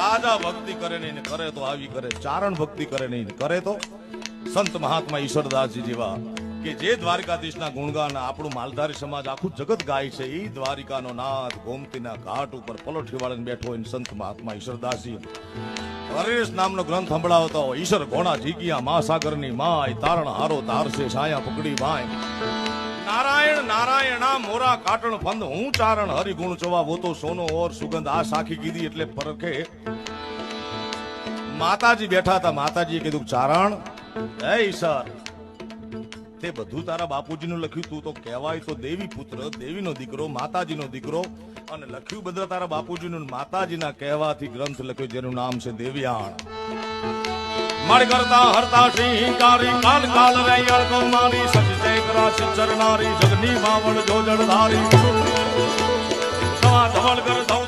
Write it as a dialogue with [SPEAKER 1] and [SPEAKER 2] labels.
[SPEAKER 1] રાજા ભક્તિ કરે નહીં ને કરે તો આવી કરે, ચારણ ભક્તિ કરે નહીં ને કરે તો સંત મહાત્મા ઈશ્વરદાસજી જેવા કે જે દ્વારકાધીશના ગુણગાન આપણું માલધારી સમાજ આખું જગત ગાય છે, એ દ્વારિકાનો નાથ ગોમતીના ઘાટ ઉપર પલોઠી વાળીને બેઠો હોય સંત મહાત્મા ઈશ્વરદાસજી હરેશ નામનો ગ્રંથ સંભળાવતો હોય. ઈશ્વર ઘોડા જીગ્યા મા સાગરની માય, તારણ હારો તારશે છાયા પકડી માય. નારાયણ નારાયણા મોરા કાટણ ફંદ, હું ચારણ હરિગુણ ચવા वो तो સોનો ઓર સુગંધ. આ સાખી કીધી એટલે પરખે માતાજી બેઠા હતા. માતાજીએ કીધું ચારણ હે ઈશ્વર, તે બધું તારા બાપુજીનું લખ્યું, તું તો કહેવાય તો દેવી પુત્ર, દેવીનો દીકરો, માતાજીનો દીકરો, અને લખ્યું બધા તારા બાપુજીનું. માતાજીના કહેવાથી ગ્રંથ લખ્યો જેનું નામ છે દેવ્યાણ. મળ કરતા હરતા શ્રીકારી કાલ કાલ રે અળકો મારી, સજતે કરા ચરનારી જગની માવળ જોજડધારી, ધવળ કર ધવ